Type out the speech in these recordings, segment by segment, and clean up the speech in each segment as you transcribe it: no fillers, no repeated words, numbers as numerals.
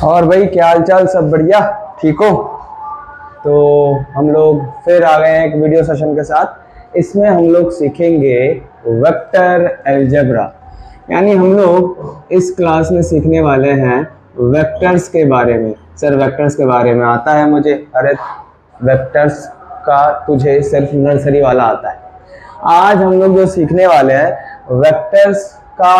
और भाई क्या हाल चाल, सब बढ़िया, ठीक हो? तो हम लोग फिर आ गए हैं एक वीडियो सेशन के साथ। इसमें हम लोग सीखेंगे वेक्टर अलजेब्रा। यानी हम लोग इस क्लास में सीखने वाले हैं वेक्टर्स के बारे में। सर वेक्टर्स के बारे में आता है मुझे। अरे वेक्टर्स का तुझे सिर्फ नर्सरी वाला आता है। आज हम लोग जो सीखने वाले हैं वेक्टर्स का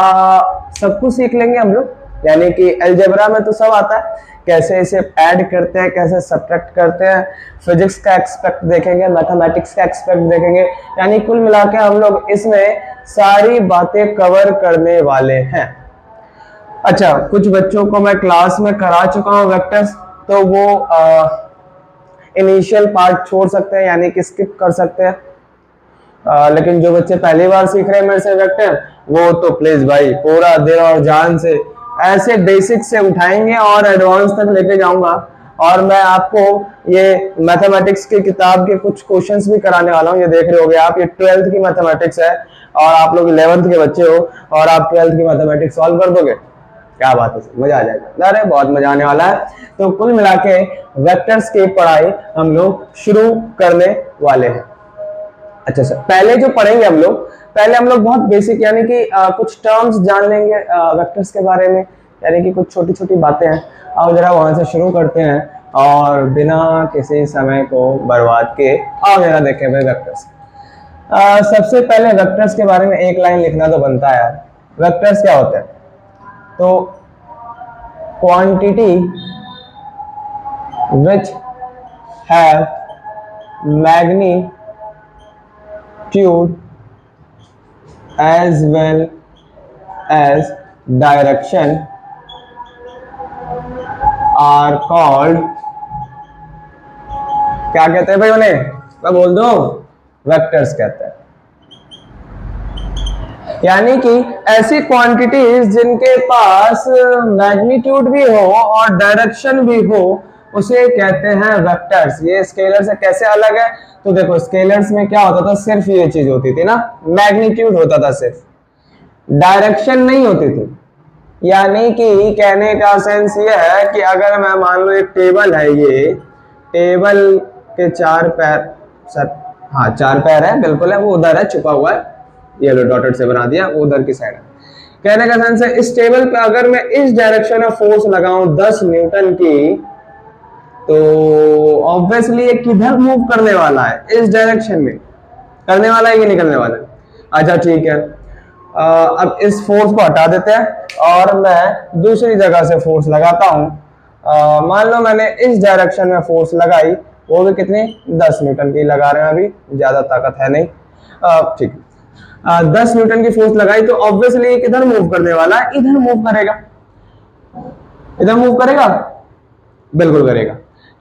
सब कुछ सीख लेंगे हम लोग। यानी कि अलजेब्रा में तो सब आता है, कैसे इसे ऐड करते हैं, कैसे सब्ट्रैक्ट करते हैं, फिजिक्स का एक्सपेक्ट देखेंगे, मैथमेटिक्स का एक्सपेक्ट देखेंगे। यानी कुल मिला के हम लोग इसमें सारी बातें कवर करने वाले हैं। अच्छा, कुछ बच्चों को मैं क्लास में करा चुका हूँ वेक्टर्स, तो वो इनिशियल पार्ट छोड़ सकते हैं, यानी कि स्किप कर सकते हैं। लेकिन जो बच्चे पहली बार सीख रहे हैं मेरे से वेक्टर, वो तो प्लीज भाई पूरा दिल और जान से ऐसे बेसिक से उठाएंगे और एडवांस तक लेके जाऊंगा। और मैं आपको ये मैथमेटिक्स की किताब के कुछ क्वेश्चंस भी कराने वाला हूँ। ये देख रहे होगे आप, ये 12th की मैथमेटिक्स है और आप लोग 11th के बच्चे हो और आप 12th की मैथमेटिक्स सॉल्व कर दोगे। क्या बात है, मजा आ जाएगा। अरे बहुत मजा आने वाला है। तो कुल मिला के वेक्टर्स की पढ़ाई हम लोग शुरू करने वाले हैं। अच्छा सर, पहले जो पढ़ेंगे हम लोग, पहले हम लोग बहुत बेसिक यानी कि कुछ टर्म्स जान लेंगे वेक्टर्स के बारे में। यानी कि कुछ छोटी छोटी बातें हैं। आओ जरा वहां से शुरू करते हैं और बिना किसी समय को बर्बाद किए आओ जरा देखें भाई वेक्टर्स। सबसे पहले वेक्टर्स के बारे में एक लाइन लिखना तो बनता है यार। वेक्टर्स क्या होते हैं? तो quantity which have magnitude as well as direction are called, क्या कहते हैं भाई उन्हें? मैं बोल दूं, वेक्टर्स कहते हैं। यानी कि ऐसी क्वांटिटीज जिनके पास मैग्नीट्यूड भी हो और डायरेक्शन भी हो, उसे कहते हैं वेक्टर्स। ये स्केलर से कैसे अलग है? तो देखो स्केलर्स में क्या होता था, सिर्फ ये चीज होती थी ना, मैग्नीट्यूड होता था, सिर्फ डायरेक्शन नहीं होती थी। यानी कि कहने का सेंस ये है कि अगर मैं मान लो एक टेबल है, ये टेबल के 4 पैर, सर हाँ 4 पैर है, बिल्कुल है, वो उधर है, छुपा हुआ है, ये लो डॉटेड से बना दिया, वो उधर की साइड है। कहने का सेंस है इस टेबल पे अगर मैं इस डायरेक्शन में फोर्स लगाऊं 10 न्यूटन की, तो ऑब्वियसली ये किधर मूव करने वाला है? इस डायरेक्शन में करने वाला है कि निकलने वाला है? अच्छा ठीक है, अब इस फोर्स को हटा देते हैं और मैं दूसरी जगह से फोर्स लगाता हूं। मान लो मैंने इस डायरेक्शन में फोर्स लगाई, वो भी कितनी, 10 न्यूटन की लगा रहे हैं, अभी ज्यादा ताकत है नहीं, ठीक है। 10 न्यूटन की फोर्स लगाई तो ऑब्वियसली किधर मूव करने वाला है? इधर मूव करेगा। इधर मूव करेगा, बिल्कुल करेगा।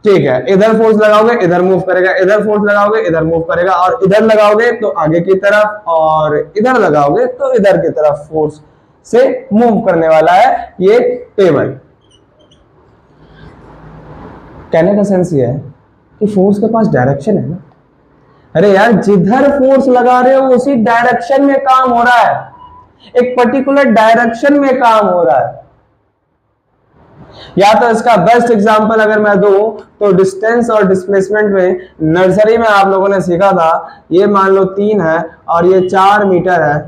ठीक है, इधर फोर्स लगाओगे इधर मूव करेगा, इधर फोर्स लगाओगे इधर मूव करेगा, और इधर लगाओगे तो आगे की तरफ, और इधर लगाओगे तो इधर की तरफ फोर्स से मूव करने वाला है ये टेबल। कहने का सेंस ये है कि फोर्स के पास डायरेक्शन है ना। अरे यार, जिधर फोर्स लगा रहे हो उसी डायरेक्शन में काम हो रहा है, एक पर्टिकुलर डायरेक्शन में काम हो रहा है। या तो इसका बेस्ट एग्जांपल अगर मैं दूं तो डिस्टेंस और डिस्प्लेसमेंट में नर्सरी में आप लोगों ने सीखा था, ये मान लो 3 है और ये 4 मीटर है,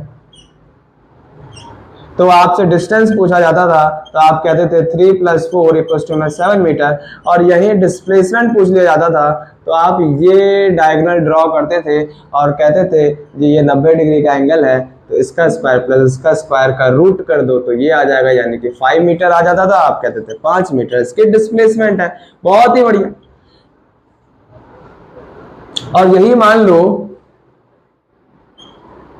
तो आपसे डिस्टेंस पूछा जाता था तो आप कहते थे 3 + 4 = 7 मीटर, और यही डिस्प्लेसमेंट पूछ लिया जाता था तो आप ये डायगोनल ड्रॉ करते थे और कहते थे जी ये 90 डिग्री का एंगल है, तो इसका स्क्वायर प्लस इसका स्क्वायर का रूट कर दो तो ये आ जाएगा, यानी कि 5 मीटर आ जाता था। आप कहते थे 5 मीटर इसकी डिस्प्लेसमेंट है। बहुत ही बढ़िया। और यही मान लो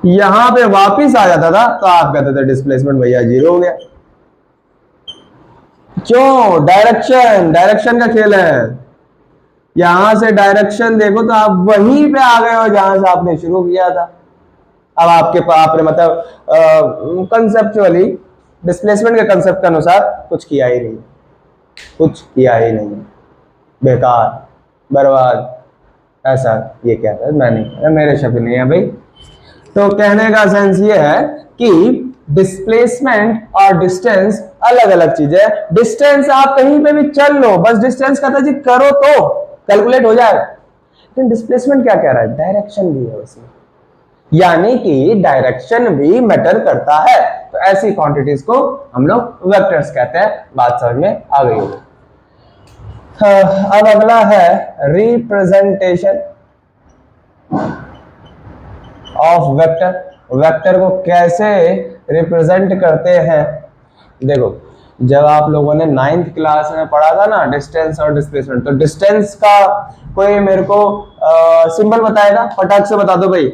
यहां पे वापिस आ जाता था तो आप कहते थे डिस्प्लेसमेंट भैया 0 हो गया। क्यों? डायरेक्शन का खेल है। यहां से डायरेक्शन देखो तो आप वहीं पे आ गए हो जहां से आपने शुरू किया था। अब आपने मतलब कंसेप्चुअली डिस्प्लेसमेंट के कंसेप्ट के अनुसार कुछ किया ही नहीं, कुछ किया ही नहीं, बेकार, बर्बाद, ऐसा ये क्या था, मैं नहीं, मेरे शब्द नहीं है भाई। तो कहने का सेंस ये है कि डिस्प्लेसमेंट और डिस्टेंस अलग अलग चीज है। डिस्टेंस आप कहीं पे भी चल लो, बस डिस्टेंस कहता है जी करो तो कैलकुलेट हो जाएगा। लेकिन डिस्प्लेसमेंट क्या कह रहा है, डायरेक्शन भी है उसमें, यानी कि डायरेक्शन भी मैटर करता है। तो ऐसी क्वांटिटीज को हम लोग वेक्टर्स कहते हैं। बात समझ में आ गई होगी। अब अगला है रिप्रेजेंटेशन ऑफ वेक्टर। वेक्टर को कैसे रिप्रेजेंट करते हैं। देखो, जब आप लोगों ने 9th क्लास में पढ़ा था ना डिस्टेंस और डिस्प्लेसमेंट, तो डिस्टेंस का कोई मेरे को सिंबल बताएगा, फटाक से बता दो भाई।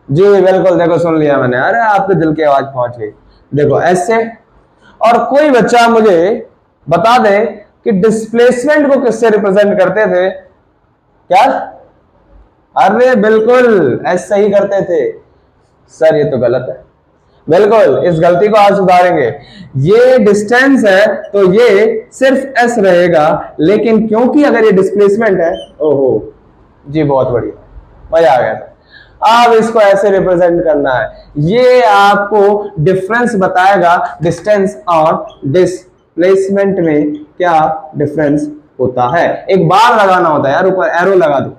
जी बिल्कुल, देखो सुन लिया मैंने, अरे आपके दिल की आवाज पहुंच गई। देखो ऐसे। और कोई बच्चा मुझे बता दे कि डिस्प्लेसमेंट को किससे रिप्रेजेंट करते थे। क्या? अरे बिल्कुल ऐसे ही करते थे। सर ये तो गलत है। बिल्कुल, इस गलती को आज सुधारेंगे। ये डिस्टेंस है तो ये सिर्फ एस रहेगा, लेकिन क्योंकि अगर ये डिस्प्लेसमेंट है, ओहो जी बहुत बढ़िया, मजा आ गया था। अब इसको ऐसे रिप्रेजेंट करना है, ये आपको डिफरेंस बताएगा डिस्टेंस और डिस्प्लेसमेंट में क्या डिफरेंस होता है। एक बार लगाना होता है यार, ऊपर एरो लगा दो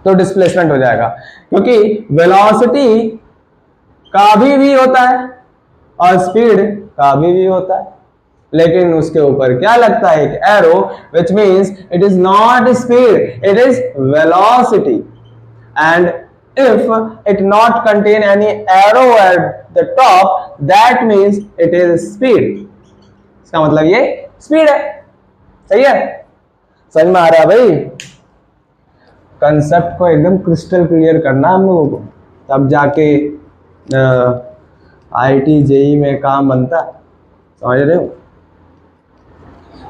तो डिस्प्लेसमेंट हो जाएगा, क्योंकि वेलोसिटी का भी होता है और स्पीड का भी होता है, लेकिन उसके ऊपर क्या लगता है, एक arrow, which means it is not speed, it is velocity, and if it not contain any arrow at the top, that means it is speed। इसका मतलब ये स्पीड है। सही है, समझ में आ रहा है भाई। कंसेप्ट को एकदम क्रिस्टल क्लियर करना हम लोगों को, तब जाके आईटी जेई में काम बनता है। समझ रहे हो।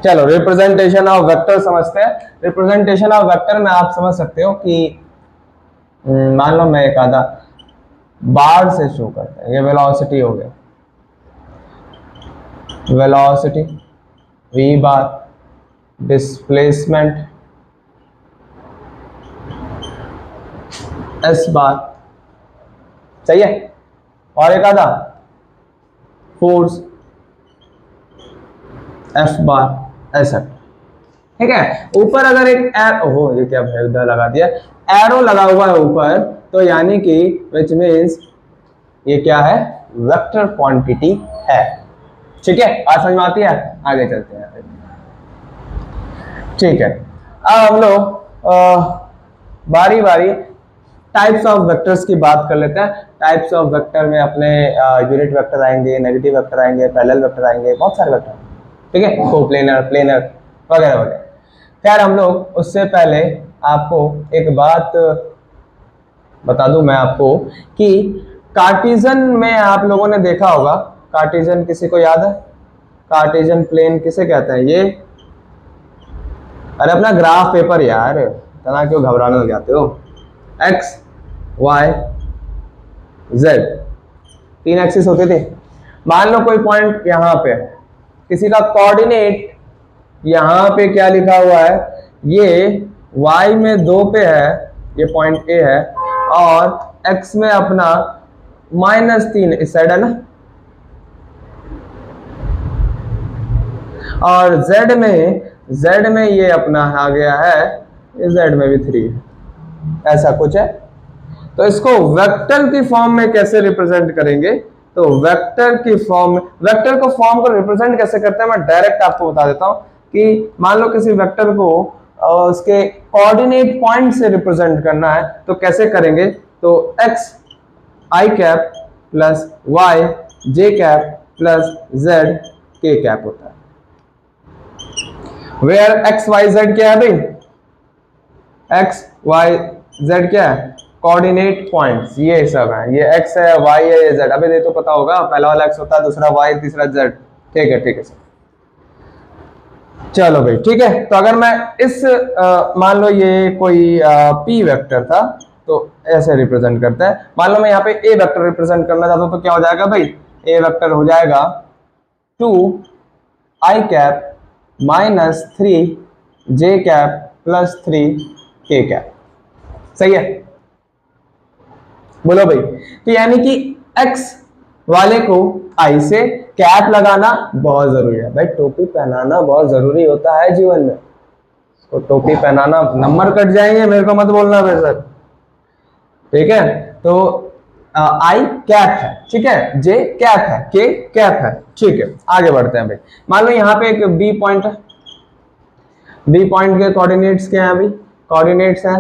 चलो रिप्रेजेंटेशन ऑफ वेक्टर समझते हैं। रिप्रेजेंटेशन ऑफ वेक्टर में आप समझ सकते हो कि मान लो मैं एक आधा बार से शो करता है, ये वेलोसिटी हो गया, वेलोसिटी v बार, डिस्प्लेसमेंट s बार। सही है। और एक आधा फोर्स f बार, ऐसा। ठीक है। ऊपर अगर एक ओहो ये क्या उधर लगा दिया, एरो लगा हुआ है ऊपर, तो यानी कि विच मीन्स ये क्या है, वेक्टर क्वांटिटी है। ठीक है, बात समझ में आती है। आगे चलते हैं। ठीक है, अब हम लोग बारी बारी टाइप्स ऑफ वेक्टर्स की बात कर लेते हैं। टाइप्स ऑफ वेक्टर में अपने यूनिट वेक्टर आएंगे, नेगेटिव वेक्टर आएंगे, पैरेलल वेक्टर आएंगे, बहुत सारे वेक्टर। ठीक है, कोप्लेनर, प्लेनर वगैरह वगैरह। खैर हम लोग उससे पहले आपको एक बात बता दूं मैं आपको कि कार्टेशियन में आप लोगों ने देखा होगा, कार्टेशियन किसी को याद है? कार्टेशियन प्लेन किसे कहते हैं? ये अरे अपना ग्राफ पेपर यार, इतना क्यों घबराने लग जाते हो। एक्स वाई जेड, 3 एक्सिस होते थे। मान लो कोई पॉइंट यहाँ पे है, किसी का कोऑर्डिनेट यहाँ पे क्या लिखा हुआ है, ये y में 2 पे है, ये पॉइंट A है, और x में अपना -3 इस साइड है ना, और z में ये अपना आ गया है, ये z में भी 3 है, ऐसा कुछ है। तो इसको वेक्टर की फॉर्म में कैसे रिप्रेजेंट करेंगे? तो वेक्टर की फॉर्म में, वेक्टर को फॉर्म को रिप्रेजेंट कैसे करते हैं मैं डायरेक्ट आपको बता देता हूं कि मान लो किसी वेक्टर को उसके कोऑर्डिनेट पॉइंट से रिप्रेजेंट करना है, तो कैसे करेंगे? तो x i cap plus y j cap plus z k cap होता है। वेयर x y z क्या है भाई? x y z क्या है? कोऑर्डिनेट पॉइंट्स, ये सब है, ये x है, y है, ये z। अबे ये तो पता होगा, पहला वाला x होता है, दूसरा y, तीसरा z। ठीक है सर, चलो भाई ठीक है। तो अगर मैं इस मान लो ये कोई p वेक्टर था, तो ऐसे रिप्रेजेंट करता है। मान लो मैं यहाँ पे a वेक्टर रिप्रेजेंट करना चाहता हूँ, तो क्या हो जाएगा भाई? a वेक्टर हो जाएगा 2 i cap minus 3 j cap plus 3 k cap. सही है, बोलो भाई। तो यानी कि x वाले को आई से कैप लगाना बहुत जरूरी है भाई, टोपी पहनाना बहुत जरूरी होता है जीवन में। तो टोपी पहनाना, नंबर कट जाएंगे, मेरे को मत बोलना भाई सर, ठीक है। तो आई कैप है, ठीक है, जे कैप है, के कैप है, ठीक है। आगे बढ़ते हैं भाई, मान लो यहाँ पे एक बी पॉइंट है, बी पॉइंट के कोऑर्डिनेट्स क्या है भाई, कोऑर्डिनेट्स हैं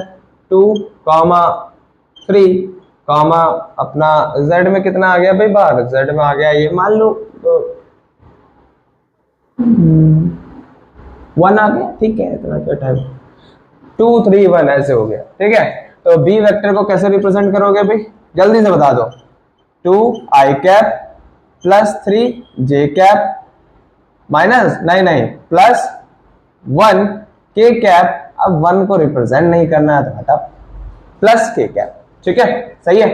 2,3, अपना z में कितना आ गया भाई, बाहर z में आ गया ये, मान लो 1 आ गया, ठीक है, इतना क्या टाइम, 2 3 1 ऐसे हो गया, ठीक है। तो बी वेक्टर को कैसे रिप्रेजेंट करोगे भाई, जल्दी से बता दो। 2 आई कैप प्लस 3 जे कैप माइनस नहीं प्लस 1 के कैप। अब 1 को रिप्रेजेंट नहीं करना है तो हटा, प्लस के कैप, ठीक है, सही है।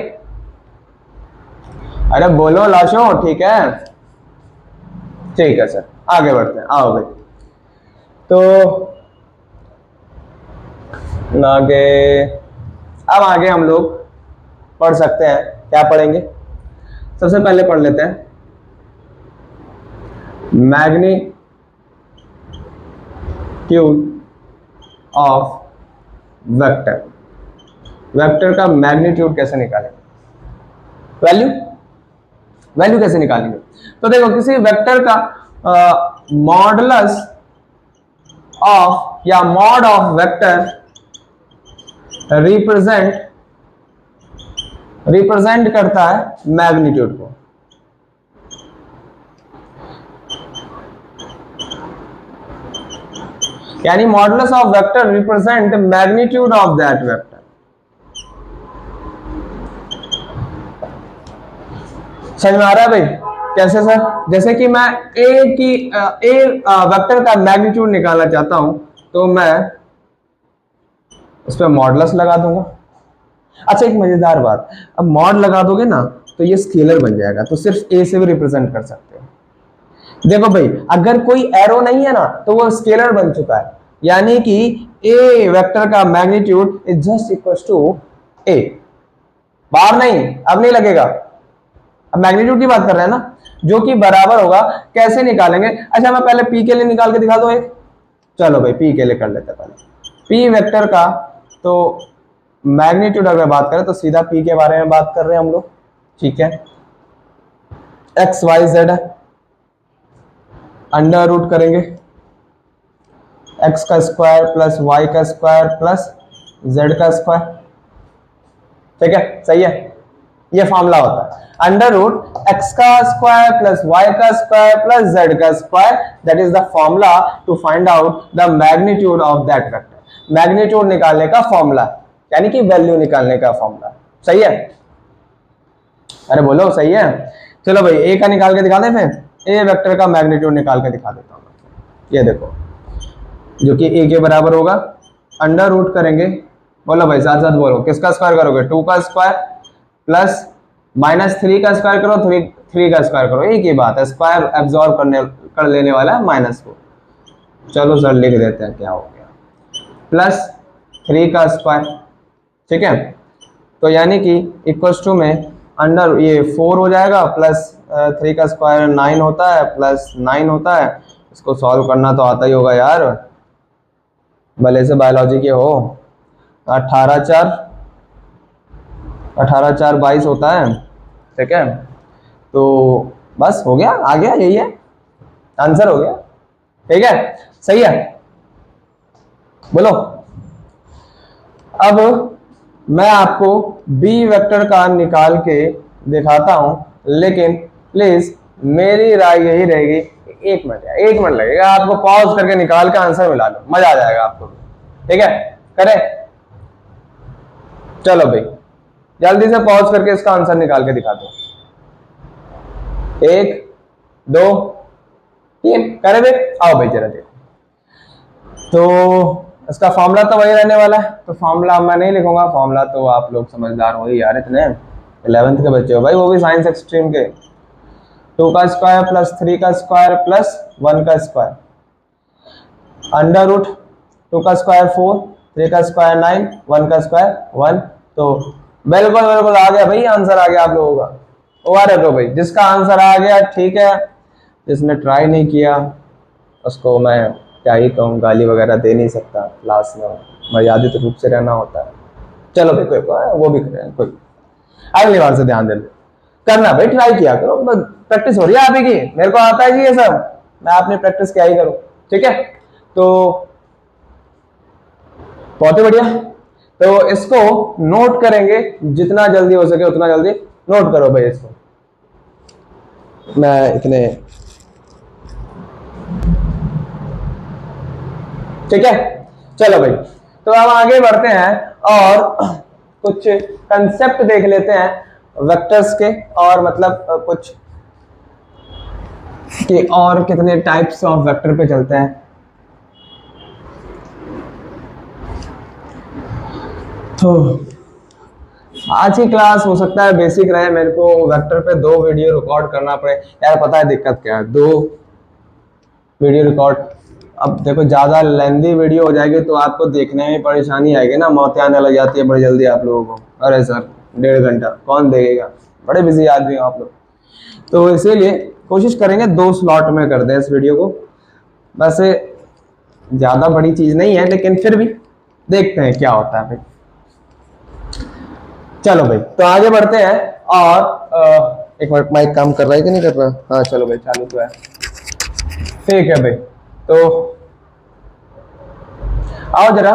अरे बोलो लाशो, ठीक है, ठीक है सर, आगे बढ़ते हैं, आओ भाई। तो आगे, अब आगे हम लोग पढ़ सकते हैं, क्या पढ़ेंगे, सबसे पहले पढ़ लेते हैं मैग्नीट्यूड ऑफ वेक्टर। वेक्टर का मैग्नीट्यूड कैसे निकालेंगे, वैल्यू कैसे निकालेंगे। तो देखो, किसी वेक्टर का मॉडुलस ऑफ या मॉड ऑफ वेक्टर रिप्रेजेंट करता है मैग्नीट्यूड को। यानी modulus of vector represent magnitude of that vector. समझ में आ रहा है भाई, कैसे सर, जैसे कि मैं ए वेक्टर का मैग्नीट्यूड निकालना चाहता हूं, तो मैं उस पर मॉडुलस लगा दूंगा। अच्छा, एक मजेदार बात, अब मॉड लगा दोगे ना तो ये स्केलर बन जाएगा, तो सिर्फ ए से भी रिप्रेजेंट कर सकते हो। देखो भाई, अगर कोई एरो नहीं है ना तो वो स्केलर बन चुका है, यानी कि ए वेक्टर का magnitude is just equal to A, बाहर नहीं, अब नहीं लगेगा, अब मैग्नीट्यूड की बात कर रहे हैं ना, जो कि बराबर होगा, कैसे निकालेंगे। अच्छा, मैं पहले पी के लिए निकाल के दिखा दो एक, चलो भाई पी के लिए कर लेते हैं पहले। पी वेक्टर का तो मैग्नीट्यूड अगर बात करें तो सीधा पी के बारे में बात कर रहे हैं हम लोग, ठीक है। एक्स वाई जेड है, अंडर रूट करेंगे एक्स का स्क्वायर प्लस वाई का स्क्वायर प्लस जेड का स्क्वायर, ठीक है, सही है। ये फॉर्मूला होता है, अंडर रूट एक्स का स्क्वायर प्लस वाई का स्क्वायर प्लस जेड का square, that is the formula to find out the magnitude of that vector. Magnitude निकालने का फॉर्मूला, यानी कि वैल्यू निकालने का फॉर्मूला, सही है। अरे बोलो, सही है। चलो भाई, ए का निकाल के दिखा दें, फिर ए वेक्टर का मैग्नीट्यूड निकाल के दिखा देता हूँ। ये देखो, जो कि ए के बराबर होगा, अंडर रूट करेंगे, बोलो भाई साथ साथ बोलो, किसका स्क्वायर करोगे, 2 का स्क्वायर प्लस माइनस 3 का स्क्वायर करो, 3 का स्क्वायर करो, एक ही बात है, स्क्वायर एब्जॉर्ब कर लेने वाला है माइनस को। चलो सर लिख देते हैं क्या हो गया, प्लस 3 का स्क्वायर, ठीक है। तो यानी कि इक्वल टू में अंडर ये 4 हो जाएगा, प्लस 3 का स्क्वायर 9 होता है, प्लस 9 होता है। इसको सॉल्व करना तो आता ही होगा यार, भले से बायोलॉजी के हो। 18 4 22 होता है, ठीक है। तो बस हो गया, आ गया, यही है आंसर, हो गया, ठीक है, सही है। बोलो, अब मैं आपको बी वेक्टर का निकाल के दिखाता हूं, लेकिन प्लीज मेरी राय यही रहेगी, 1 मिनट लगेगा, आपको पॉज करके निकाल के आंसर मिला लो, मजा आ जाएगा आपको, ठीक है, करें। चलो भाई, जल्दी से पॉज करके इसका आंसर निकाल के दिखा दो, 1 2 3 करे भाई, आओ भाई जरा देखो। तो इसका फॉर्मूला तो वही रहने वाला है, तो फॉर्मूला मैं नहीं लिखूंगा, फॉर्मूला तो आप लोग समझदार हो यार, इतने 11th के बच्चे हो भाई, वो भी साइंस एक्सट्रीम के। 2 का स्क्वायर प्लस 3 का स्क्वायर प्लस 1 का स्क्वायर, अंडर रूट 2 का स्क्वायर 4, 3 का स्क्वायर 9, 1 का स्क्वायर 1। तो बिल्कुल आ गया भाई, आंसर आ गया आप लोगों का, हुआ रखो भाई, जिसका आंसर आ गया ठीक है, जिसने ट्राई नहीं किया उसको मैं क्या ही कहूँ, गाली वगैरह दे नहीं सकता, क्लास में मर्यादित रूप से रहना होता है। चलो भाई, कोई वो भी करें, कोई अगली बार से ध्यान दे लो, करना भाई, ट्राई किया करो, प्रैक्टिस हो रही है आप ही की, मेरे को आता है जी ये सब, मैं आपने प्रैक्टिस क्या ही करूँ, ठीक है। तो बहुत ही बढ़िया, तो इसको नोट करेंगे, जितना जल्दी हो सके उतना जल्दी नोट करो भाई इसको। मैं इतने, ठीक है, चलो भाई, तो अब आगे बढ़ते हैं और कुछ कंसेप्ट देख लेते हैं वेक्टर्स के, और मतलब कुछ कि और कितने टाइप्स ऑफ वेक्टर पे चलते हैं। तो आज की क्लास हो सकता है बेसिक रहे, मेरे को वेक्टर पे 2 वीडियो रिकॉर्ड करना पड़े यार, पता है दिक्कत क्या है, 2 वीडियो रिकॉर्ड, अब देखो ज्यादा लेंदी वीडियो हो जाएगी तो आपको देखने में परेशानी आएगी ना, मौतें आने लग जाती है बड़ी जल्दी आप लोगों को, अरे सर 1.5 घंटा कौन देखेगा, बड़े बिजी आदमी हो आप लोग, तो इसीलिए कोशिश करेंगे 2 स्लॉट में कर दें इस वीडियो को। वैसे ज्यादा बड़ी चीज नहीं है, लेकिन फिर भी देखते हैं क्या होता है भाई। चलो भाई, तो आगे बढ़ते हैं, और एक मिनट, माइक काम कर रहा है कि नहीं कर रहा? हाँ चलो भाई, चालू तो है, ठीक है भाई। तो आओ जरा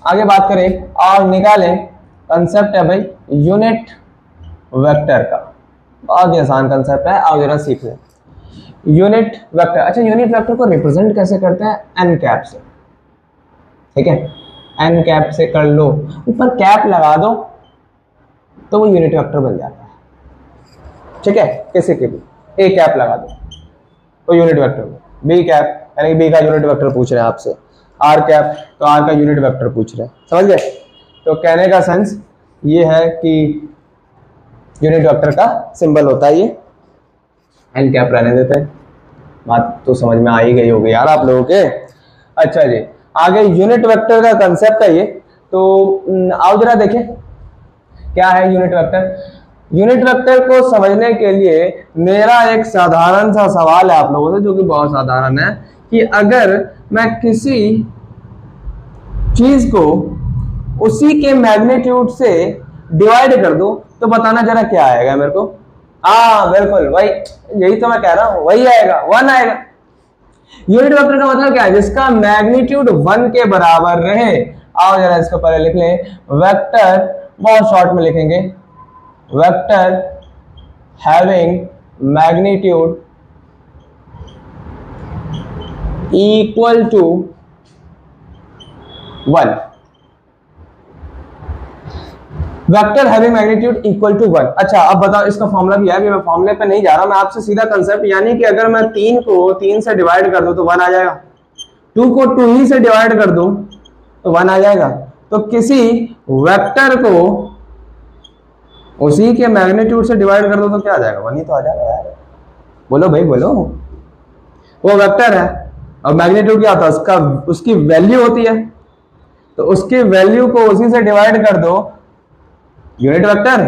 आगे बात करें और निकालें, कंसेप्ट है भाई यूनिट वेक्टर का, बहुत ही आसान कंसेप्ट है, आओ जरा सीख लें यूनिट वेक्टर। अच्छा, यूनिट वेक्टर को रिप्रेजेंट कैसे करते हैं? एन कैप से, ठीक है, एन कैप से कर लो, ऊपर कैप लगा दो तो वो यूनिट वेक्टर बन जाता है, ठीक है, किसी के भी ए कैप लगा दो तो यूनिट वेक्टर, बी कैप यानी बी का यूनिट वेक्टर पूछ रहे हैं आपसे, आर कैप तो आर का यूनिट वेक्टर पूछ रहे हैं, समझ गए? तो कहने का सेंस ये है कि यूनिट वेक्टर का सिंबल होता है ये एन कैप, रहने देते हैं, बात तो समझ में आ ही गई होगी यार आप लोगों के। अच्छा जी, आगे यूनिट वेक्टर का कंसेप्ट है ये, तो आओ जरा देखें क्या है यूनिट वेक्टर। यूनिट वेक्टर को समझने के लिए मेरा एक साधारण सा सवाल है आप लोगों से, जो कि बहुत साधारण है, कि अगर मैं किसी चीज को उसी के मैग्नीट्यूड से डिवाइड कर दूं तो बताना जरा क्या आएगा मेरे को? हाँ बिल्कुल वही, यही तो मैं कह रहा हूं, वही आएगा, 1 आएगा। यूनिट वेक्टर का मतलब क्या है? जिसका मैग्नीट्यूड 1 के बराबर रहे। आओ जरा इसको पहले लिख लें, वेक्टर बहुत शॉर्ट में लिखेंगे, vector having magnitude equal to 1, vector having magnitude equal to 1। अच्छा अब बताओ, इसका फॉर्मूला भी है, मैं फॉर्मूले पे नहीं जा रहा, मैं आपसे सीधा कंसेप्ट, यानी कि अगर मैं 3 को 3 से डिवाइड कर दूं तो 1 आ जाएगा, 2 को 2 ही से डिवाइड कर दूं तो 1 आ जाएगा। तो किसी वेक्टर को उसी के मैग्नीट्यूड से डिवाइड कर दो तो क्या आ जाएगा? 1 ही तो आ जाएगा यार, बोलो भाई बोलो, वो वेक्टर है और मैग्नीट्यूड क्या होता है उसका, उसकी वैल्यू होती है, तो उसकी वैल्यू को उसी से डिवाइड कर दो, यूनिट वेक्टर,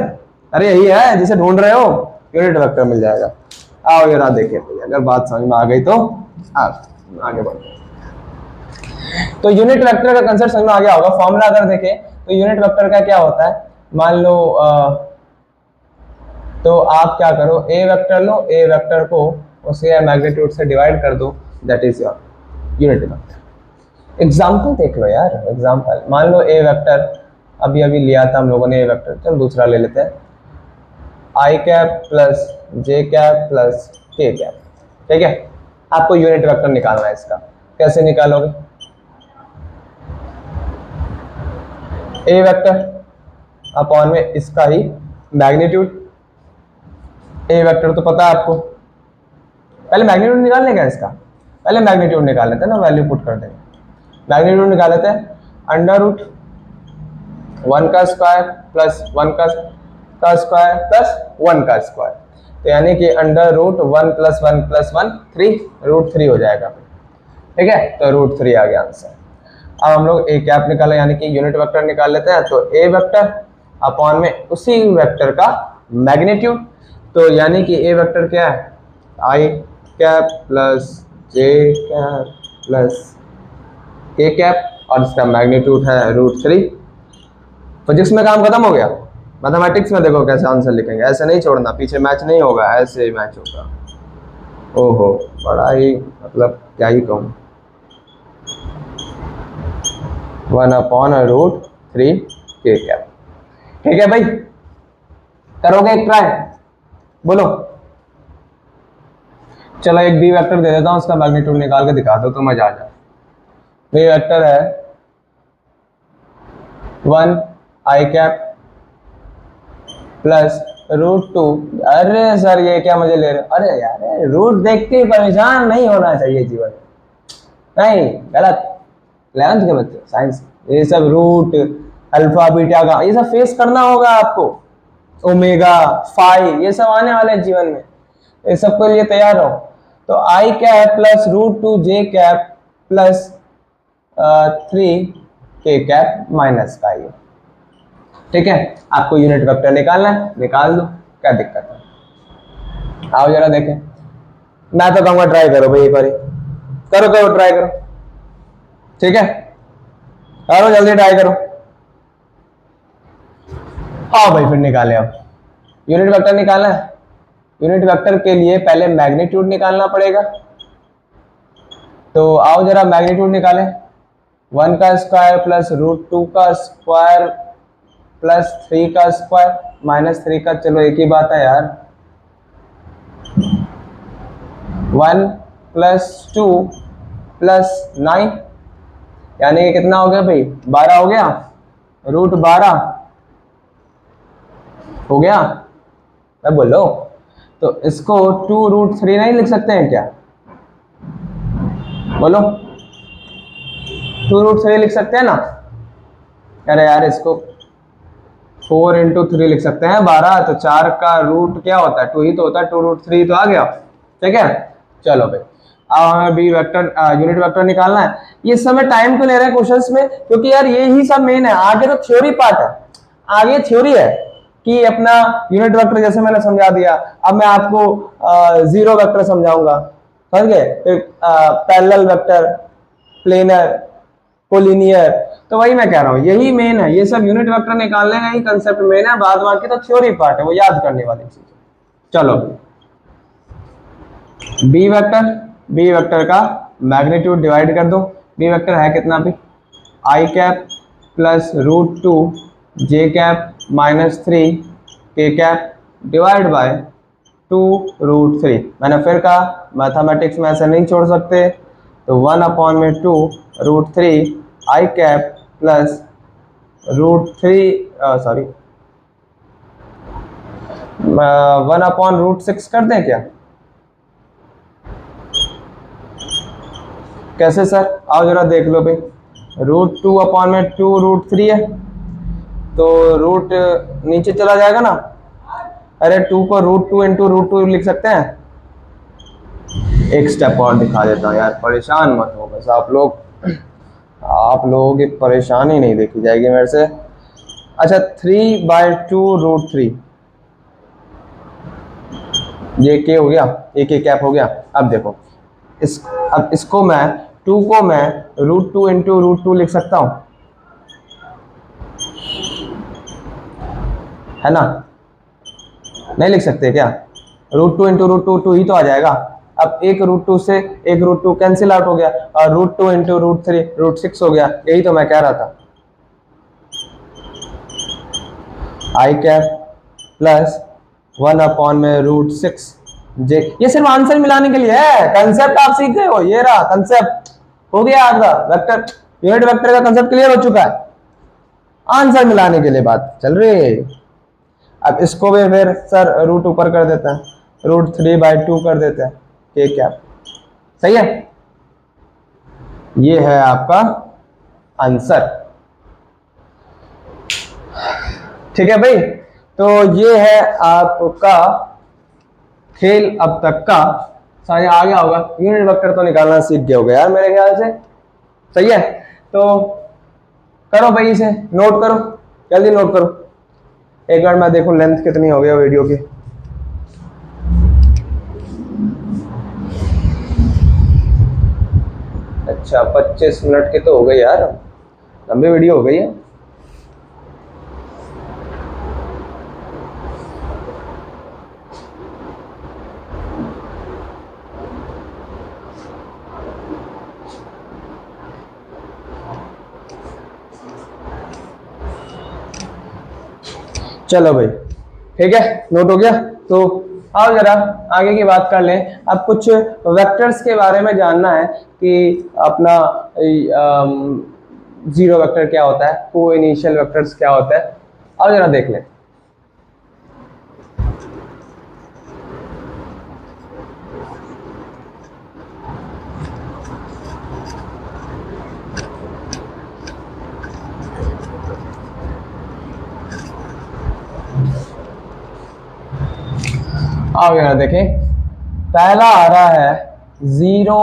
अरे यही है जिसे ढूंढ रहे हो, यूनिट वेक्टर मिल जाएगा। आओ जरा देखिए, अगर बात समझ में आ गई तो आगे बढ़ते हैं। तो यूनिट वेक्टर का कंसेप्ट समझ में आ गया होगा। फॉर्मूला अगर देखें तो यूनिट वेक्टर का क्या होता है, मान लो तो आप क्या करो, ए वेक्टर लो, ए वेक्टर को उसके मैग्नीट्यूड से डिवाइड कर दो, that is your unit vector. Example देख लो यार, एग्जाम्पल मान लो ए वेक्टर, अभी अभी लिया था हम लोगों ने ए वेक्टर, चलो दूसरा ले लेते हैं, आई कैप प्लस जे कैप प्लस के कैप, ठीक है। आपको यूनिट वेक्टर निकालना है, इसका कैसे निकालोगे? ए वेक्टर अपॉन में इसका ही मैग्नीट्यूड, ए वेक्टर तो पता है आपको, पहले मैग्नीट्यूड निकालने का इसका, पहले मैग्नीट्यूड निकाल लेते हैं ना, वैल्यू पुट कर देंगे, मैग्नीट्यूड निकाल लेते हैं, अंडर रूट 1 का स्क्वायर प्लस 1 का स्क्वायर प्लस 1 का स्क्वायर, तो यानी कि under root 1 plus 1 plus 1 3, root 3 हो जाएगा, ठीक है, तो रूट 3 आ गया आंसर। अब हम लोग ए कैप निकाले यानी कि यूनिट वेक्टर निकाल लेते हैं, तो ए वेक्टर अपॉन में उसी वेक्टर का मैग्नीट्यूड, तो यानी कि ए वेक्टर क्या है, आई कैप प्लस जे कैप प्लस के कैप और इसका मैग्नीट्यूड है √3। फिजिक्स में काम खत्म हो गया। मैथमेटिक्स में देखो कैसे आंसर लिखेंगे, ऐसे नहीं छोड़ना, पीछे मैच नहीं होगा, ऐसे ही मैच होगा। ओहो बड़ा ही मतलब क्या ही कहूँ, 1/√3 के कैप। ठीक है भाई, करोगे एक ट्राई, बोलो। चलो एक बी वेक्टर दे देता हूँ, उसका मैग्नीट्यूड निकाल के दिखा दो तो मजा आ जाए। बी वेक्टर है 1 आई कैप प्लस √2। अरे सर ये क्या मजे ले रहे हो, अरे यार रूट देख के परेशान नहीं होना चाहिए जीवन में, नहीं गलत। 11th के बच्चे साइंस, ये सब रूट अल्फा बीटा का ये सब फेस करना होगा आपको, ओमेगा फाई ये सब आने वाले जीवन में, ये सब के लिए तैयार रहो। तो आई कैप प्लस √2 जे कैप प्लस 3 के कैप माइनस का ये। ठीक है, आपको यूनिट वेक्टर निकालना है, निकाल दो, क्या दिक्कत है। आओ जरा देखें, मैं तो कहूँगा ट्राई करो भाई, एक बार करो करो ट्राई करो। ठीक है, करो जल्दी ट्राई करो। हाँ भाई फिर निकाले, अब यूनिट वेक्टर निकालना है। यूनिट वेक्टर के लिए पहले मैग्नीट्यूड निकालना पड़ेगा, तो आओ जरा मैग्नीट्यूड निकालें। 1 का स्क्वायर प्लस √2 का स्क्वायर प्लस 3 का स्क्वायर माइनस 3 का, चलो एक ही बात है यार। 1 प्लस 2 प्लस 9 यानी कि कितना हो गया भाई, 12 हो गया, √12 हो गया, मैं बोलो। तो इसको 2√3 नहीं लिख सकते हैं क्या, बोलो 2√3 लिख सकते हैं ना। अरे यार इसको 4 × 3 लिख सकते हैं, 12, तो 4 का रूट क्या होता है, 2 ही तो होता है, 2√3 तो आ गया। ठीक है, चलो भाई अब हमें बी वेक्टर यूनिट वेक्टर निकालना है। ये समय टाइम क्यों ले रहे हैं क्वेश्चंस में, क्योंकि यार ये ही सब मेन है, आगे तो थ्योरी पार्ट है, आगे थ्योरी है कि अपना यूनिट वेक्टर जैसे मैंने समझा दिया। अब मैं आपको जीरो वेक्टर समझाऊंगा, समझ गए, फिर पैरेलल वेक्टर, प्लेनर, कोलिनियर, तो वही मैं कह रहा हूँ यही मेन है, ये सब यूनिट वेक्टर निकालने का ही कंसेप्ट मेन है, बाद बाकी तो थ्योरी पार्ट है, वो याद करने वाली चीज है। चलो बी वेक्टर का मैग्नीट्यूड डिवाइड कर दो। बी वेक्टर है कितना भी, आई कैप प्लस √2 जे कैप माइनस 3 के कैप डिवाइड बाय 2√3। मैंने फिर कहा मैथमेटिक्स में ऐसे नहीं छोड़ सकते, तो 1/2 √3 आई कैप प्लस √3 सॉरी 1/√6 कर दें क्या, कैसे सर, आओ जरा देख लो भाई। √2/2 √3 है, तो रूट नीचे चला जाएगा ना, अरे 2 को √2 × √2 लिख सकते हैं। एक स्टेप और दिखा देता हूँ यार, परेशान मत हो बस आप लोगों की परेशानी नहीं देखी जाएगी मेरे से। अच्छा 3/2 √3 ये के हो गया, एक के कैप हो गया। अब देखो अब इसको मैं 2 को मैं √2 × √2 लिख सकता हूँ, है ना, नहीं लिख सकते क्या, √2 × √2 2 ही तो आ जाएगा। अब एक √2 से एक √2 कैंसिल आउट हो गया, और √2 × √3 √6 हो गया, यही तो मैं कह रहा था। आई कैप प्लस 1/√6 जे, ये सिर्फ आंसर मिलाने के लिए है, कंसेप्ट आप सीख गए हो, ये रहा कंसेप्ट, हो गया आपका वेक्टर यूनिट वेक्टर का कंसेप्ट क्लियर हो चुका है, आंसर मिलाने के लिए बात चल रही है। अब इसको भी फिर सर रूट ऊपर कर देते हैं, √3/2 कर देते हैं के कैप, सही है, ये है आपका आंसर। ठीक है भाई, तो ये है आपका खेल अब तक का, समझ आ गया होगा, यूनिट वेक्टर तो निकालना सीख गए होगे यार मेरे ख्याल से, सही है। तो करो भाई, इसे नोट करो, जल्दी नोट करो, एक बार मैं देखूं लेंथ कितनी हो गई वीडियो की। अच्छा 25 मिनट की तो हो गई यार, लंबी वीडियो हो गई है। चलो भाई ठीक है, नोट हो गया। तो आओ जरा आगे की बात कर लें। अब कुछ वेक्टर्स के बारे में जानना है कि अपना जीरो वेक्टर क्या होता है, को इनिशियल वेक्टर्स क्या होता है, आओ जरा देख लें। आओ जरा देखें, पहला आ रहा है जीरो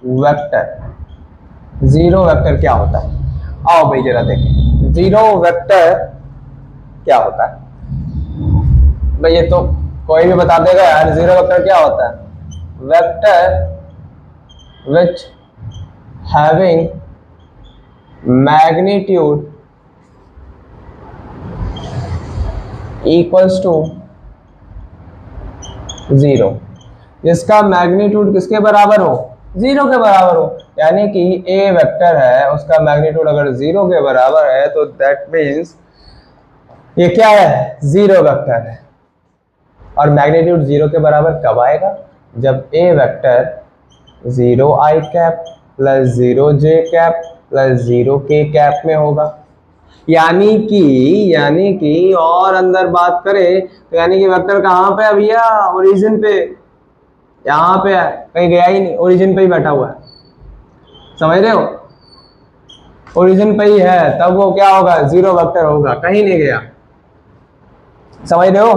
वेक्टर। जीरो वेक्टर क्या होता है, आओ भाई जरा देखें जीरो वेक्टर क्या होता है। भाई ये तो कोई भी बता देगा यार, जीरो वेक्टर क्या होता है। Vector which having magnitude equals to zero, जिसका मैग्नीट्यूड किसके बराबर हो, जीरो के बराबर हो। यानी कि ए वेक्टर है, उसका मैग्नीट्यूड अगर जीरो के बराबर है तो दैट मीन्स ये क्या है, जीरो वेक्टर है। और मैग्नीट्यूड जीरो के बराबर कब आएगा, जब ए वेक्टर जीरो आई कैप प्लस जीरो जे कैप प्लस जीरो के कैप में होगा। यानी कि और अंदर बात करें तो यानी कि वेक्टर कहाँ पे है भैया, ओरिजिन पे, यहाँ पे है, कहीं गया ही नहीं, ओरिजिन पे ही बैठा हुआ है। समझ रहे हो, ओरिजिन पे ही है, तब वो क्या होगा, जीरो वेक्टर होगा, कहीं नहीं गया। समझ रहे हो,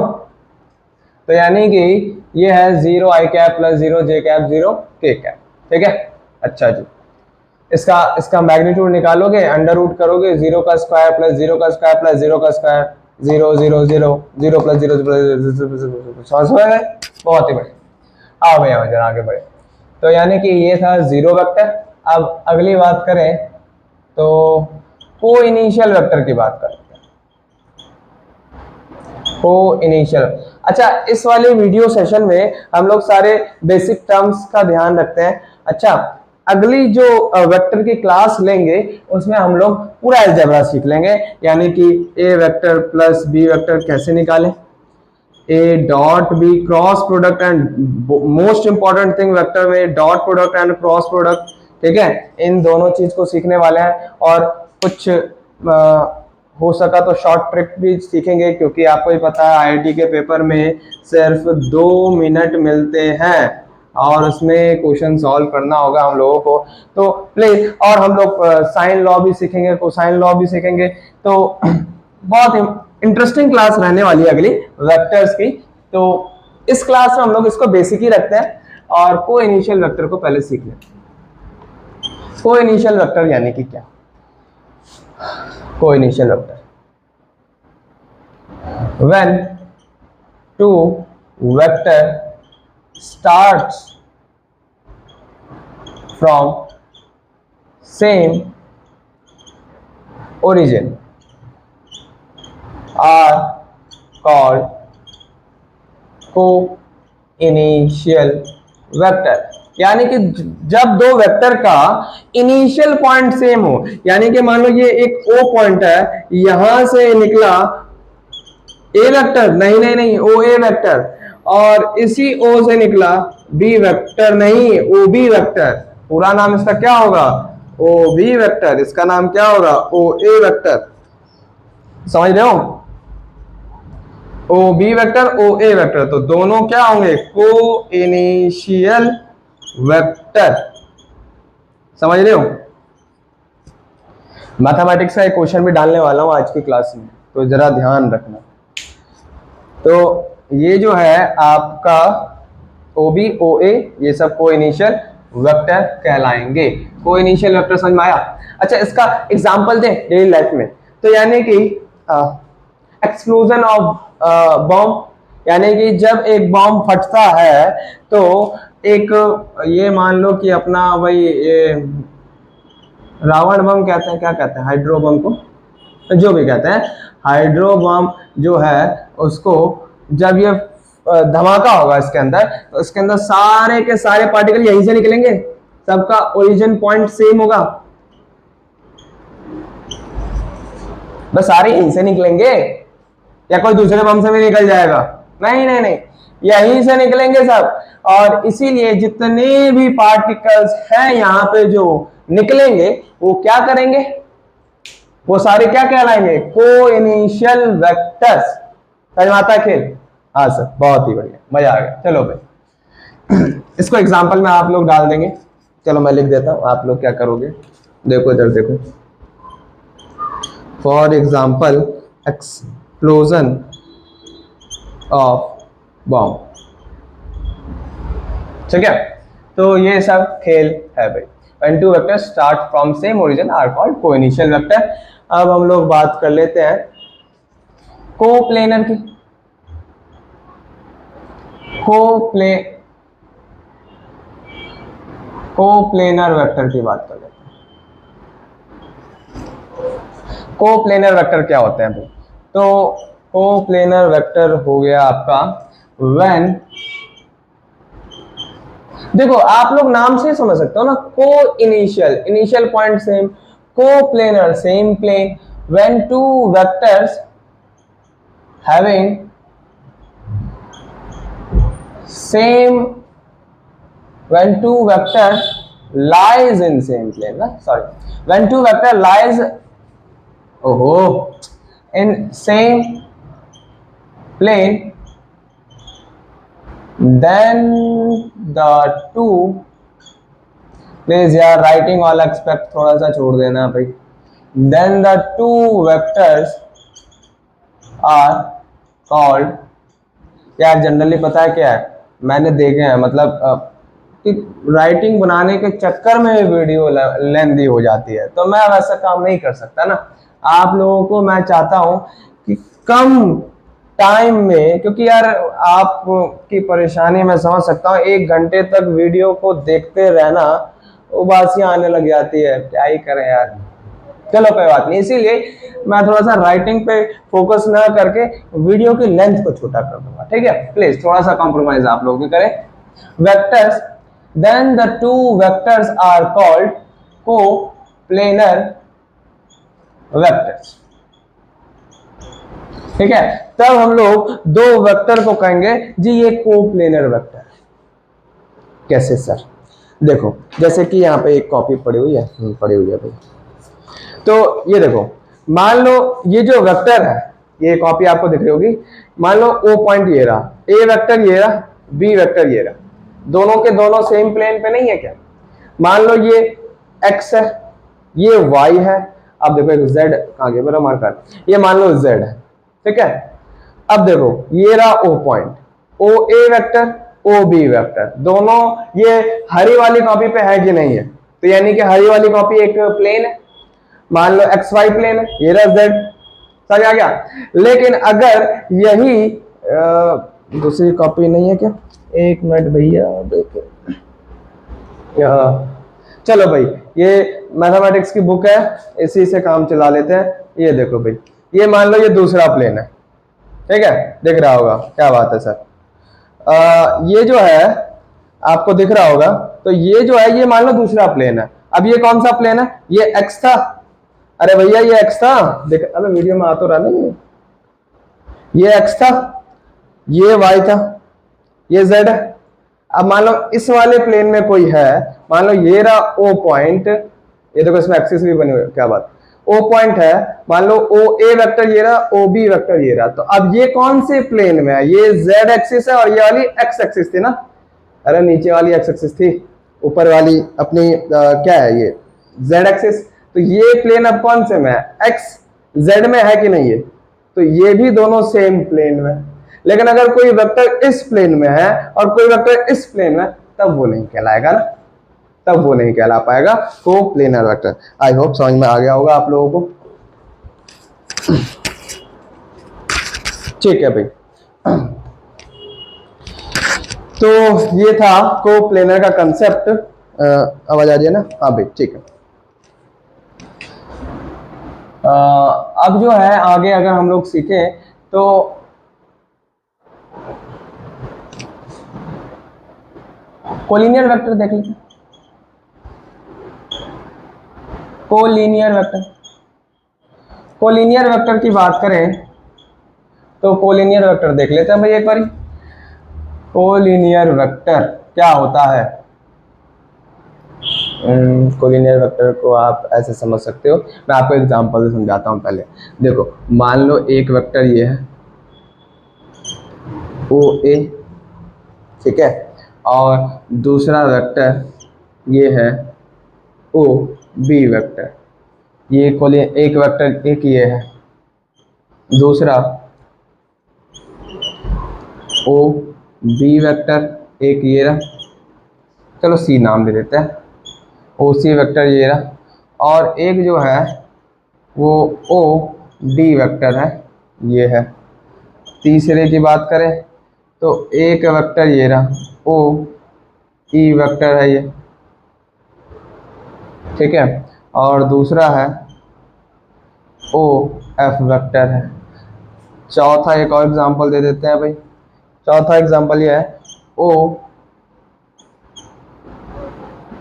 तो यानी कि ये है जीरो आई कैप प्लस जीरो जे कैप जीरो के कैप, ठीक है। अच्छा जी, इसका इसका मैग्नीट्यूड निकालोगे, अंडर रूट करोगे, जीरो का स्क्वायर प्लस जीरो का स्क्वायर प्लस जीरो का square, zero zero zero, zero plus zero plus, समझ गए, बहुत ही बढ़िया। आओ भैया जरा आगे बढ़े। तो यानी कि ये था जीरो वेक्टर। अब अगली बात करें तो को इनिशियल वेक्टर की बात करते हैं। को इनिशियल, अच्छा इस वाले वीडियो सेशन में हम लोग सारे बेसिक टर्म्स का ध्यान रखते हैं। अच्छा अगली जो वेक्टर की क्लास लेंगे उसमें हम लोग पूरा अलजेब्रा सीख लेंगे, यानी कि A vector plus B vector कैसे निकालें, A dot B cross product and most important thing vector में dot product and cross product, ठीक है। इन दोनों चीज को सीखने वाले हैं और कुछ हो सका तो शॉर्ट ट्रिक भी सीखेंगे, क्योंकि आपको ही पता है आईआईटी के पेपर में सिर्फ 2 मिनट मिलते हैं और उसमें क्वेश्चन सॉल्व करना होगा हम लोगों को। तो प्लीज, और हम लोग साइन लॉ भी सीखेंगे, कोसाइन लॉ भी सीखेंगे। तो बहुत इंटरेस्टिंग क्लास रहने वाली है अगली वेक्टर्स की। तो इस क्लास में हम लोग इसको बेसिक ही रखते हैं और को इनिशियल वेक्टर को पहले सीख लेते हैं। को इनिशियल वेक्टर यानी कि क्या, coinitial vector when two vector starts from same origin are called coinitial vector. यानी कि जब दो वेक्टर का इनिशियल पॉइंट सेम हो, यानी कि मान लो ये एक ओ पॉइंट है, यहां से निकला ए वेक्टर, नहीं नहीं नहीं ओ ए वेक्टर, और इसी ओ से निकला बी वेक्टर, नहीं ओ बी वेक्टर, पूरा नाम इसका क्या होगा, ओ बी वेक्टर, इसका नाम क्या होगा, ओ ए वेक्टर। समझ रहे हो, ओ बी वेक्टर ओ ए वेक्टर, तो दोनों क्या होंगे, को इनिशियल वेक्टर। समझ रहे हो, मैथमेटिक्स का एक क्वेश्चन भी डालने वाला हूं आज की क्लास में, तो जरा ध्यान रखना। तो ये जो है आपका ओ बी ओ ए, ये सब को इनिशियल वेक्टर कहलाएंगे। को इनिशियल वेक्टर समझ में आया। अच्छा इसका एग्जांपल दें डेली लाइफ में, तो यानी कि एक्सप्लोजन ऑफ बॉम्ब, यानी कि जब एक बॉम्ब फटता है तो एक ये मान लो कि अपना भाई ये रावण बम कहते हैं, क्या कहते हैं, हाइड्रो बम को, जो भी कहते हैं, हाइड्रो बम जो है उसको जब ये धमाका होगा इसके अंदर, तो इसके अंदर सारे के सारे पार्टिकल यहीं से निकलेंगे, सबका ओरिजिन पॉइंट सेम होगा, बस सारे यहीं से निकलेंगे, या कोई दूसरे बम से भी निकल जाएगा, नहीं नहीं नहीं, यहीं से निकलेंगे सब। और इसीलिए जितने भी पार्टिकल्स हैं यहाँ पे जो निकलेंगे वो क्या करेंगे, वो सारे क्या कहलाएंगे, को इनिशियल वेक्टर्स। समझ आता है खेल? हाँ सर, बहुत ही बढ़िया, मजा आ गया। चलो भाई इसको एग्जांपल में आप लोग डाल देंगे, चलो मैं लिख देता हूं, आप लोग क्या करोगे, देखो इधर देखो, for example explosion of bomb, ठीक है। तो ये सब खेल है भाई। When two vectors start from same origin are called co-initial vector। अब हम लोग बात कर लेते हैं कोप्लेनर की, कोप्लेनर वेक्टर की बात कर लेते हैं। कोप्लेनर वेक्टर क्या होते हैं भाई? तो कोप्लेनर वेक्टर हो गया आपका when, देखो आप लोग नाम से समझ सकते हो ना, को इनिशियल, इनिशियल पॉइंट सेम, को planar same plane, when two vectors having same, when two vector lies in same plane ना, sorry, when two vector lies, ओहो, in same plane, then the two, please यार writing वाला expect थोड़ा सा छोड़ देना भाई, then the two vectors are called, यार जनरली पता है क्या है, मैंने देखे हैं, मतलब कि राइटिंग बनाने के चक्कर में वीडियो लेंदी हो जाती है, तो मैं वैसा काम नहीं कर सकता ना। आप लोगों को मैं चाहता हूं कि कम टाइम में, क्योंकि यार आपकी परेशानी मैं समझ सकता हूँ, 1 घंटे तक वीडियो को देखते रहना उबासियां आने लग जाती है, क्या ही करें यार। चलो कोई बात नहीं, इसीलिए मैं थोड़ा सा राइटिंग पे फोकस ना करके वीडियो की लेंथ को छोटा कर दूंगा, ठीक है। प्लीज थोड़ा सा कॉम्प्रोमाइज आप लोग भी करें। Vectors, then the two vectors are called coplanar vectors, ठीक है। तब हम लोग दो वेक्टर को कहेंगे जी ये कोप्लेनर वेक्टर। कैसे सर? देखो जैसे कि यहाँ पे एक कॉपी पड़ी हुई है भाई, तो ये देखो, मान लो ये जो वेक्टर है, ये कॉपी आपको दिख रही होगी, मान लो ओ पॉइंट ये रहा, ए वेक्टर ये रहा, बी वेक्टर ये रहा, दोनों के दोनों सेम प्लेन पे नहीं है क्या? मान लो ये एक्स है, ये वाई है, अब देखो एक जेड कहाँ गया मेरा मार्कर, ये मान लो जेड है, ठीक है। अब देखो ये रहा ओ पॉइंट, ओ ए वेक्टर, ओ बी वेक्टर, दोनों ये हरी वाली कॉपी पे है कि नहीं है? तो यानी कि हरी वाली कॉपी एक प्लेन है, मान लो एक्स वाई प्लेन है, ये रहा जेड, समझ आ गया। लेकिन अगर यही दूसरी कॉपी नहीं है क्या? एक मिनट भैया देखो, चलो भाई ये मैथमेटिक्स की बुक है, इसी से काम चला लेते हैं। ये देखो भाई, ये मान लो ये दूसरा प्लेन है, ठीक है, दिख रहा होगा, क्या बात है सर। ये जो है आपको दिख रहा होगा, तो ये जो है ये मान लो दूसरा प्लेन है। अब ये कौन सा प्लेन है? ये एक्स था, अरे भैया ये एक्स था, देख अबे वीडियो में आ तो रहा नहीं, ये एक्स था, ये वाई था, ये जेड है। अब मान लो इस वाले प्लेन में कोई है, मान लो ये रहा ओ पॉइंट, ये देखो इसमें एक्सिस भी बनी हुई है, क्या बात, ओ पॉइंट है, मान लो ओ ए वेक्टर ये रहा, ओ बी वेक्टर ये रहा, तो अब ये कौन से प्लेन में है? ये जेड एक्सिस है और ये वाली एक्स एक्सिस थी ना, अरे नीचे वाली एक्स एक्सिस थी, ऊपर वाली अपनी क्या है ये जेड एक्सिस, तो ये प्लेन अब कौन से में है? एक्स जेड में है कि नहीं है? तो ये भी दोनों सेम प्लेन में। लेकिन अगर कोई वेक्टर इस प्लेन में है और कोई वेक्टर इस प्लेन में, तब वो नहीं कहलाएगा ना, तब वो नहीं कहला पाएगा कोप्लेनर वेक्टर। आई होप समझ में आ गया होगा आप लोगों को, ठीक है भाई। तो ये था कोप्लेनर का कंसेप्ट, आवाज आ रही है ना? हाँ भाई ठीक है। अब जो है आगे अगर हम लोग सीखें तो कोलिनियर वेक्टर देख लीजिए। कोलिनियर वेक्टर, कोलिनियर वेक्टर की बात करें तो कोलिनियर वेक्टर देख लेते हैं भाई एक बारी। कोलिनियर वेक्टर क्या होता है? कोलिनियर वेक्टर को आप ऐसे समझ सकते हो, मैं आपको एग्जांपल से समझाता हूं। पहले देखो, मान लो एक वेक्टर ये है ओ ए, ठीक है, और दूसरा वेक्टर ये है ओ बी वेक्टर। ये एक वेक्टर एक ये है, दूसरा ओ बी वेक्टर एक ये रहा, चलो सी नाम दे देते हैं, ओ सी वेक्टर ये रहा, और एक जो है वो ओ डी वेक्टर है, ये है। तीसरे की बात करें तो एक वेक्टर ये रहा, ओ ई वेक्टर है ये, ठीक है, और दूसरा है ओ एफ वेक्टर है। चौथा एक और एग्जांपल दे देते हैं भाई। चौथा एग्जांपल ये है ओ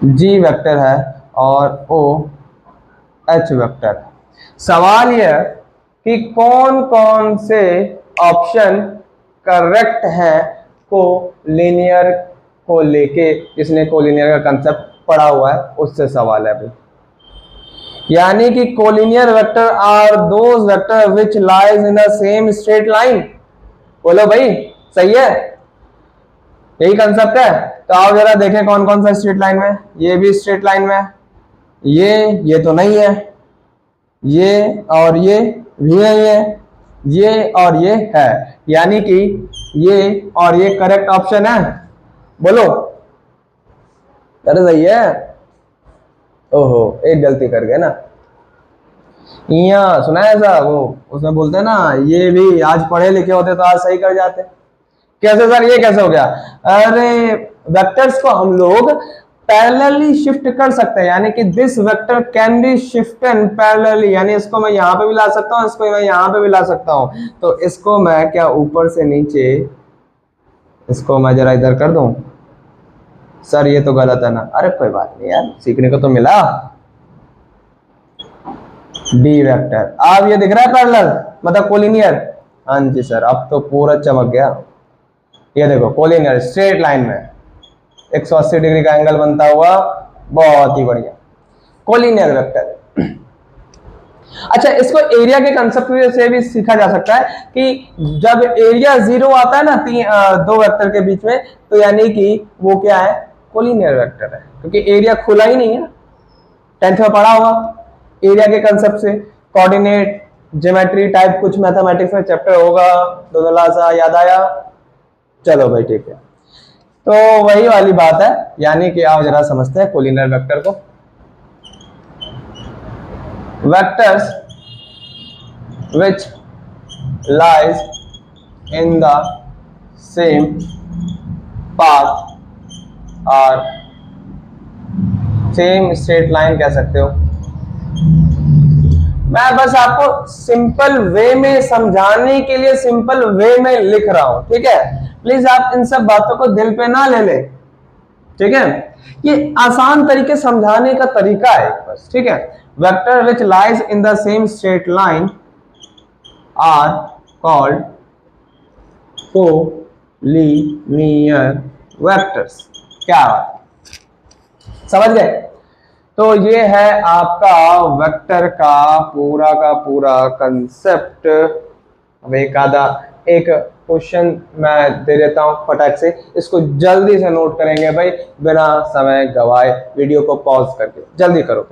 जी वेक्टर है और ओ एच वेक्टर है। सवाल यह कि कौन कौन से ऑप्शन करेक्ट है कोलिनियर को लेके, जिसने कोलिनियर का कंसेप्ट पढ़ा हुआ है उससे सवाल है भाई। यानी कि collinear vector are those vector which lies in a same straight line. बोलो भाई, सही है? यही कंसेप्ट है। तो आओ जरा देखें कौन कौन सा स्ट्रेट लाइन में। ये भी स्ट्रेट लाइन में, ये तो नहीं है, ये और ये भी नहीं है, ये और ये है, यानी कि ये और ये करेक्ट ऑप्शन है। बोलो, अरे सही है। ओहो, एक गलती कर गए ना। यहाँ सुना है ऐसा, वो उसमें बोलते हैं ना, ये भी आज पढ़े लिखे होते तो आज सही कर जाते। कैसे सर, ये कैसे हो गया? अरे वेक्टर्स को हम लोग पैरेलली शिफ्ट कर सकते हैं, यानी कि this vector can be shifted parallelly, यानी इसको मैं यहाँ पे भी ला सकता हूँ, इसको मैं यहाँ पे भी ला सकता हूँ। तो इसको मैं क्या ऊपर से नीचे, इसको मैं जरा इधर कर दूं। सर ये तो गलत है ना। अरे कोई बात नहीं यार, सीखने को तो मिला। डी वेक्टर, अब ये दिख रहा है पैरेलल, मतलब कोलिनियर। हाँ जी सर, अब तो पूरा चमक गया। ये देखो कोलिनियर स्ट्रेट लाइन में 180 डिग्री का एंगल बनता हुआ, बहुत ही बढ़िया कोलिनियर वेक्टर। अच्छा, इसको एरिया के कंसेप्ट से भी सीखा जा सकता है कि जब एरिया 0 आता है ना दो वेक्टर के बीच में, तो यानी कि वो क्या है? कोलिनियर वेक्टर है, क्योंकि एरिया खुला ही नहीं है। 10th में पढ़ा होगा एरिया के कंसेप्ट से, कोऑर्डिनेट ज्योमेट्री टाइप कुछ मैथमेटिक्स में चैप्टर होगा, धुंधला सा याद आया? चलो भाई ठीक है, तो वही वाली बात है। यानी कि आप जरा समझते हैं कोलिनियर वेक्टर को। Vectors which lies in the same path और सेम स्ट्रेट लाइन कह सकते हो। मैं बस आपको सिंपल वे में समझाने के लिए सिंपल वे में लिख रहा हूं, ठीक है? प्लीज आप इन सब बातों को दिल पे ना ले ले, ठीक है? ये आसान तरीके समझाने का तरीका है बस, ठीक है? Vector which lies in the same straight line are called collinear vectors. क्या बात, समझ गए? तो ये है आपका वेक्टर का पूरा कंसेप्ट। अब एक क्वेश्चन मैं दे देता हूं फटाक से, इसको जल्दी से नोट करेंगे भाई, बिना समय गवाए। वीडियो को पॉज करके जल्दी करो।